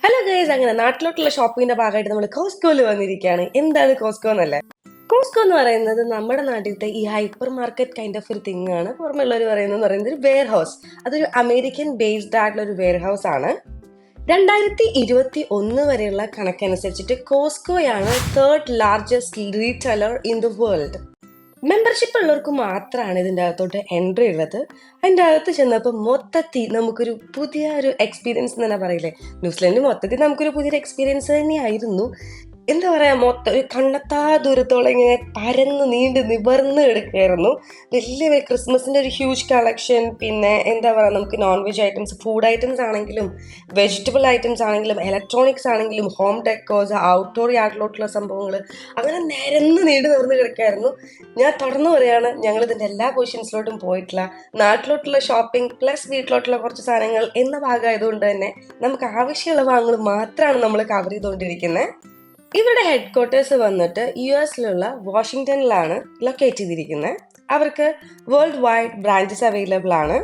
Hello guys, അങ്ങനെ നാട്ടിലോട്ടുള്ള ഷോപ്പിങ്ങിന്റെ ഭാഗമായിട്ട് നമ്മൾ കോസ്കോയിൽ വന്നിരിക്കുകയാണ്. എന്താണ് കോസ്കോ എന്നല്ലേ? കോസ്കോ എന്ന് പറയുന്നത് നമ്മുടെ നാട്ടിലത്തെ ഈ ഹൈപ്പർ മാർക്കറ്റ് കൈൻഡ് ഓഫ് ഒരു തിങ് ആണ്. പുറമെയുള്ളവർ പറയുന്നത് ഒരു വെയർ ഹൗസ്. അതൊരു അമേരിക്കൻ ബേസ്ഡ് ആയിട്ടുള്ള ഒരു വെയർ ഹൗസ് ആണ്. 2021 വരെയുള്ള കണക്കനുസരിച്ചിട്ട് കോസ്കോയാണ് third largest retailer in the world. Membership ഉള്ളവർക്ക് മാത്രമാണ് ഇതിൻ്റെ അകത്തോട്ട് എൻട്രി ഉള്ളത്. അതിൻ്റെ അകത്ത് ചെന്നപ്പോൾ മൊത്തത്തിൽ നമുക്കൊരു പുതിയ ഒരു എക്സ്പീരിയൻസ് എന്ന് തന്നെ പറയില്ലേ, ന്യൂസിലൻഡ് മൊത്തത്തിൽ നമുക്കൊരു പുതിയൊരു എക്സ്പീരിയൻസ് തന്നെയായിരുന്നു. എന്താ പറയുക, മൊത്തം ഒരു കണ്ണെത്താ ദൂരത്തോളം ഇങ്ങനെ പരന്ന് നീണ്ട് നിവർന്ന് കിടക്കുകയായിരുന്നു. വലിയ ക്രിസ്മസിൻ്റെ ഒരു ഹ്യൂജ് കളക്ഷൻ. പിന്നെ എന്താ പറയുക, നമുക്ക് non veg items, food items ആണെങ്കിലും വെജിറ്റബിൾ ഐറ്റംസ് ആണെങ്കിലും ഇലക്ട്രോണിക്സ് ആണെങ്കിലും ഹോം ഡെക്കോസ്, ഔട്ട്ഡോർ യാർഡിലോട്ടുള്ള സംഭവങ്ങൾ, അങ്ങനെ നിരന്ന് നീണ്ട് നിവർന്ന് കിടക്കുകയായിരുന്നു. ഞാൻ തുടർന്ന് പറയുകയാണ്, ഞങ്ങൾ ഇതിൻ്റെ എല്ലാ പൊസിഷൻസിലോട്ടും പോയിട്ടില്ല. നാട്ടിലോട്ടുള്ള ഷോപ്പിംഗ് പ്ലസ് വീട്ടിലോട്ടുള്ള കുറച്ച് സാധനങ്ങൾ എന്ന ഭാഗമായതുകൊണ്ട് തന്നെ നമുക്ക് ആവശ്യമുള്ള ഭാഗങ്ങൾ മാത്രമാണ് നമ്മൾ കവർ ചെയ്തുകൊണ്ടിരിക്കുന്നത്. ഇവരുടെ ഹെഡ് ക്വാർട്ടേഴ്സ് വന്നിട്ട് US വാഷിങ്ടണിലാണ് ലൊക്കേറ്റ് ചെയ്തിരിക്കുന്നത്. അവർക്ക് വേൾഡ് വൈഡ് ബ്രാഞ്ചസ് അവൈലബിൾ ആണ്.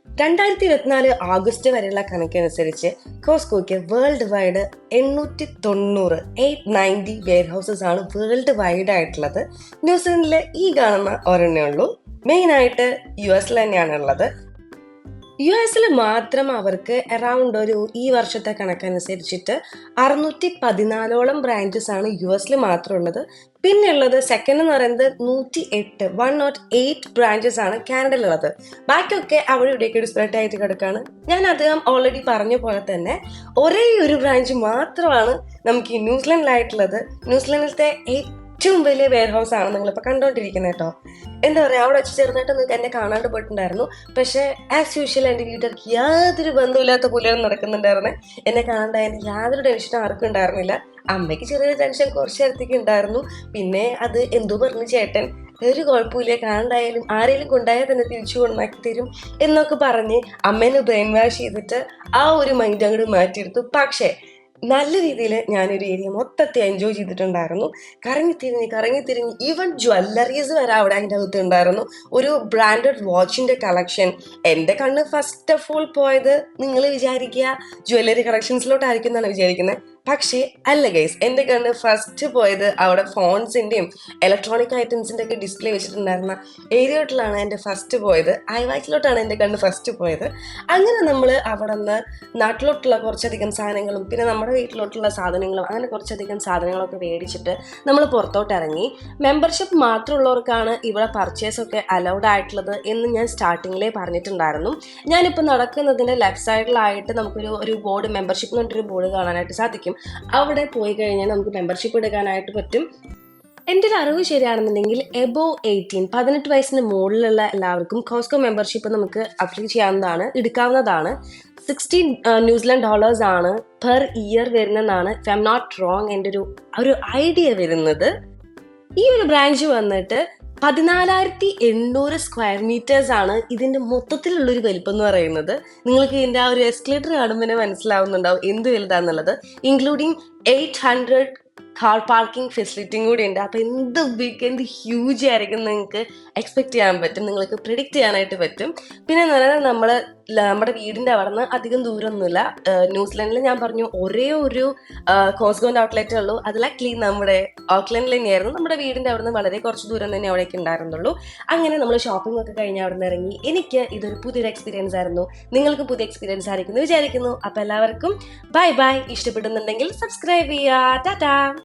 2024 ആഗസ്റ്റ് വരെയുള്ള കണക്കനുസരിച്ച് കോസ്കോയ്ക്ക് വേൾഡ് വൈഡ് 890 വെയർ ഹൗസസ് ആണ് വേൾഡ് വൈഡ് ആയിട്ടുള്ളത്. ന്യൂസിലൻഡിൽ ഈ കാണുന്ന ഒരെണ്ണേ ഉള്ളൂ. മെയിനായിട്ട് US തന്നെയാണ് ഉള്ളത്. US മാത്രം അവർക്ക് അറൗണ്ട് ഈ വർഷത്തെ കണക്കനുസരിച്ചിട്ട് 614 ബ്രാഞ്ചസ് ആണ് US മാത്രം ഉള്ളത്. പിന്നെ ഉള്ളത് സെക്കൻഡ് എന്ന് പറയുന്നത് 108 ബ്രാഞ്ചസ് ആണ് കാനഡയിലുള്ളത്. ബാക്കിയൊക്കെ അവിടെ ഇവിടേക്ക് സ്പ്രെഡ് ആയിട്ട് കിടക്കുകയാണ്. ഞാൻ അദ്ദേഹം ഓൾറെഡി പറഞ്ഞ പോലെ തന്നെ ഒരേ ഒരു ബ്രാഞ്ച് മാത്രമാണ് നമുക്ക് ഈ ന്യൂസിലൻഡിലായിട്ടുള്ളത്. ന്യൂസിലൻഡിലത്തെ ഏറ്റവും വലിയ വെയർ ഹൗസ് ആണ് നിങ്ങളിപ്പോൾ കണ്ടുകൊണ്ടിരിക്കുന്നത് കേട്ടോ. എന്താ പറയുക, അവിടെ വെച്ച് ചെറുതായിട്ട് നിങ്ങൾക്ക് എന്നെ കാണാണ്ട് പോയിട്ടുണ്ടായിരുന്നു. പക്ഷേ ആസ് യൂഷ്വൽ എൻ്റെ വീട്ടുകാർക്ക് യാതൊരു ബന്ധമില്ലാത്ത പോലെയാണ് നടക്കുന്നുണ്ടായിരുന്നത്. എന്നെ കാണാണ്ടായതിന് യാതൊരു ടെൻഷനും ആർക്കും ഉണ്ടായിരുന്നില്ല. അമ്മയ്ക്ക് ചെറിയൊരു ടെൻഷൻ കുറച്ച് നേരത്തേക്ക് ഉണ്ടായിരുന്നു. പിന്നെ അത് എന്തോ പറഞ്ഞു ചേട്ടൻ, ഒരു കുഴപ്പമില്ല, കാണണ്ടായാലും ആരെങ്കിലും കൊണ്ടായാൽ തന്നെ തിരിച്ചു കൊണ്ടാക്കി തരും എന്നൊക്കെ പറഞ്ഞ് അമ്മേനെ ബ്രെയിൻ വാഷ് ചെയ്തിട്ട് ആ ഒരു മൈൻഡ് അങ്ങോട്ട് മാറ്റിയെടുത്തു. പക്ഷേ നല്ല രീതിയിൽ ഞാനൊരു ഏരിയ മൊത്തത്തിൽ എൻജോയ് ചെയ്തിട്ടുണ്ടായിരുന്നു. കറങ്ങി തിരിഞ്ഞ് ഈവൻ ജ്വല്ലറീസ് വരെ അവിടെ അതിൻ്റെ അകത്ത് ഉണ്ടായിരുന്നു. ഒരു ബ്രാൻഡഡ് വാച്ചിൻ്റെ കളക്ഷൻ. എൻ്റെ കണ്ണ് ഫസ്റ്റ് ഓഫ് ഓൾ പോയത്, നിങ്ങൾ വിചാരിക്കുക ജ്വല്ലറി കളക്ഷൻസിലോട്ടായിരിക്കും എന്നാണ് വിചാരിക്കുന്നത്. പക്ഷേ അല്ല ഗൈസ്, എൻ്റെ കണ്ണ് ഫസ്റ്റ് പോയത് അവിടെ ഫോൺസിൻ്റെയും ഇലക്ട്രോണിക് ഐറ്റംസിൻ്റെ ഒക്കെ ഡിസ്പ്ലേ വെച്ചിട്ടുണ്ടായിരുന്ന ഏരിയയിലാണ് എൻ്റെ ഫസ്റ്റ് പോയത്. ഐവാച്ചിലോട്ടാണ് എൻ്റെ കണ്ണ് ഫസ്റ്റ് പോയത്. അങ്ങനെ നമ്മൾ അവിടെ നിന്ന് നാട്ടിലോട്ടുള്ള കുറച്ചധികം സാധനങ്ങളും പിന്നെ നമ്മുടെ വീട്ടിലോട്ടുള്ള സാധനങ്ങളും അങ്ങനെ കുറച്ചധികം സാധനങ്ങളൊക്കെ മേടിച്ചിട്ട് നമ്മൾ പുറത്തോട്ട് ഇറങ്ങി. മെമ്പർഷിപ്പ് മാത്രമുള്ളവർക്കാണ് ഇവിടെ പർച്ചേസൊക്കെ അലൗഡ് ആയിട്ടുള്ളത് എന്ന് ഞാൻ സ്റ്റാർട്ടിങ്ങിലേ പറഞ്ഞിട്ടുണ്ടായിരുന്നു. ഞാനിപ്പോൾ നടക്കുന്നതിൻ്റെ ലെഫ്റ്റ് സൈഡിലായിട്ട് നമുക്കൊരു ബോർഡ്, മെമ്പർഷിപ്പ് എന്ന് പറഞ്ഞിട്ടൊരു ബോർഡ് കാണാനായിട്ട് സാധിക്കും. അവിടെ പോയി കഴിഞ്ഞാൽ നമുക്ക് മെമ്പർഷിപ്പ് എടുക്കാനായിട്ട് പറ്റും. എൻ്റെ ഒരു അറിവ് ശരിയാണെന്നുണ്ടെങ്കിൽ എബോവ് 18 വയസ്സിന് മുകളിലുള്ള എല്ലാവർക്കും കോസ്കോ മെമ്പർഷിപ്പ് നമുക്ക് അപ്ലൈ ചെയ്യാവുന്നതാണ്, എടുക്കാവുന്നതാണ്. $16 ആണ് പെർ ഇയർ വരുന്നതെന്നാണ്, if I'm not wrong, എൻ്റെ ഒരു ഐഡിയ വരുന്നത്. ഈ ഒരു ബ്രാഞ്ച് വന്നിട്ട് 14,800 സ്ക്വയർ മീറ്റേഴ്സ് ആണ് ഇതിൻ്റെ മൊത്തത്തിലുള്ളൊരു വലിപ്പം എന്ന് പറയുന്നത്. നിങ്ങൾക്ക് ഇതിൻ്റെ ആ ഒരു എസ്കലേറ്റർ കാണുമ്പോൾ മനസ്സിലാവുന്നുണ്ടാവും എന്ത് വലുതാന്നുള്ളത്. ഇൻക്ലൂഡിങ് 800 കാർ പാർക്കിംഗ് ഫെസിലിറ്റിയും കൂടി ഉണ്ട്. അപ്പോൾ എന്ത് ഹ്യൂജ് ആയിരിക്കും നിങ്ങൾക്ക് എക്സ്പെക്ട് ചെയ്യാൻ പറ്റും, നിങ്ങൾക്ക് പ്രിഡിക്റ്റ് ചെയ്യാനായിട്ട് പറ്റും. പിന്നെ എന്ന് പറയുന്നത് നമ്മുടെ വീടിൻ്റെ അവിടെ നിന്ന് അധികം ദൂരമൊന്നുമില്ല. ന്യൂസിലൻഡിൽ ഞാൻ പറഞ്ഞു ഒരേ ഒരു കോസ്കോൻ്റെ ഔട്ട്ലെറ്റേ ഉള്ളൂ. അത് ലക്ലി നമ്മുടെ ഓക്ലൻഡിൽ തന്നെയായിരുന്നു. നമ്മുടെ വീടിൻ്റെ അവിടെ നിന്ന് വളരെ കുറച്ച് ദൂരം തന്നെ അവിടേക്ക് ഉണ്ടായിരുന്നുള്ളൂ. അങ്ങനെ നമ്മൾ ഷോപ്പിംഗ് ഒക്കെ കഴിഞ്ഞ് അവിടെ നിന്ന് ഇറങ്ങി. എനിക്ക് ഇതൊരു പുതിയൊരു എക്സ്പീരിയൻസ് ആയിരുന്നു. നിങ്ങൾക്ക് പുതിയ എക്സ്പീരിയൻസ് ആയിരിക്കും എന്ന് വിചാരിക്കുന്നു. അപ്പോൾ എല്ലാവർക്കും ബൈ. ഇഷ്ടപ്പെടുന്നുണ്ടെങ്കിൽ സബ്സ്ക്രൈബ് ചെയ്യുക. ടാറ്റാ.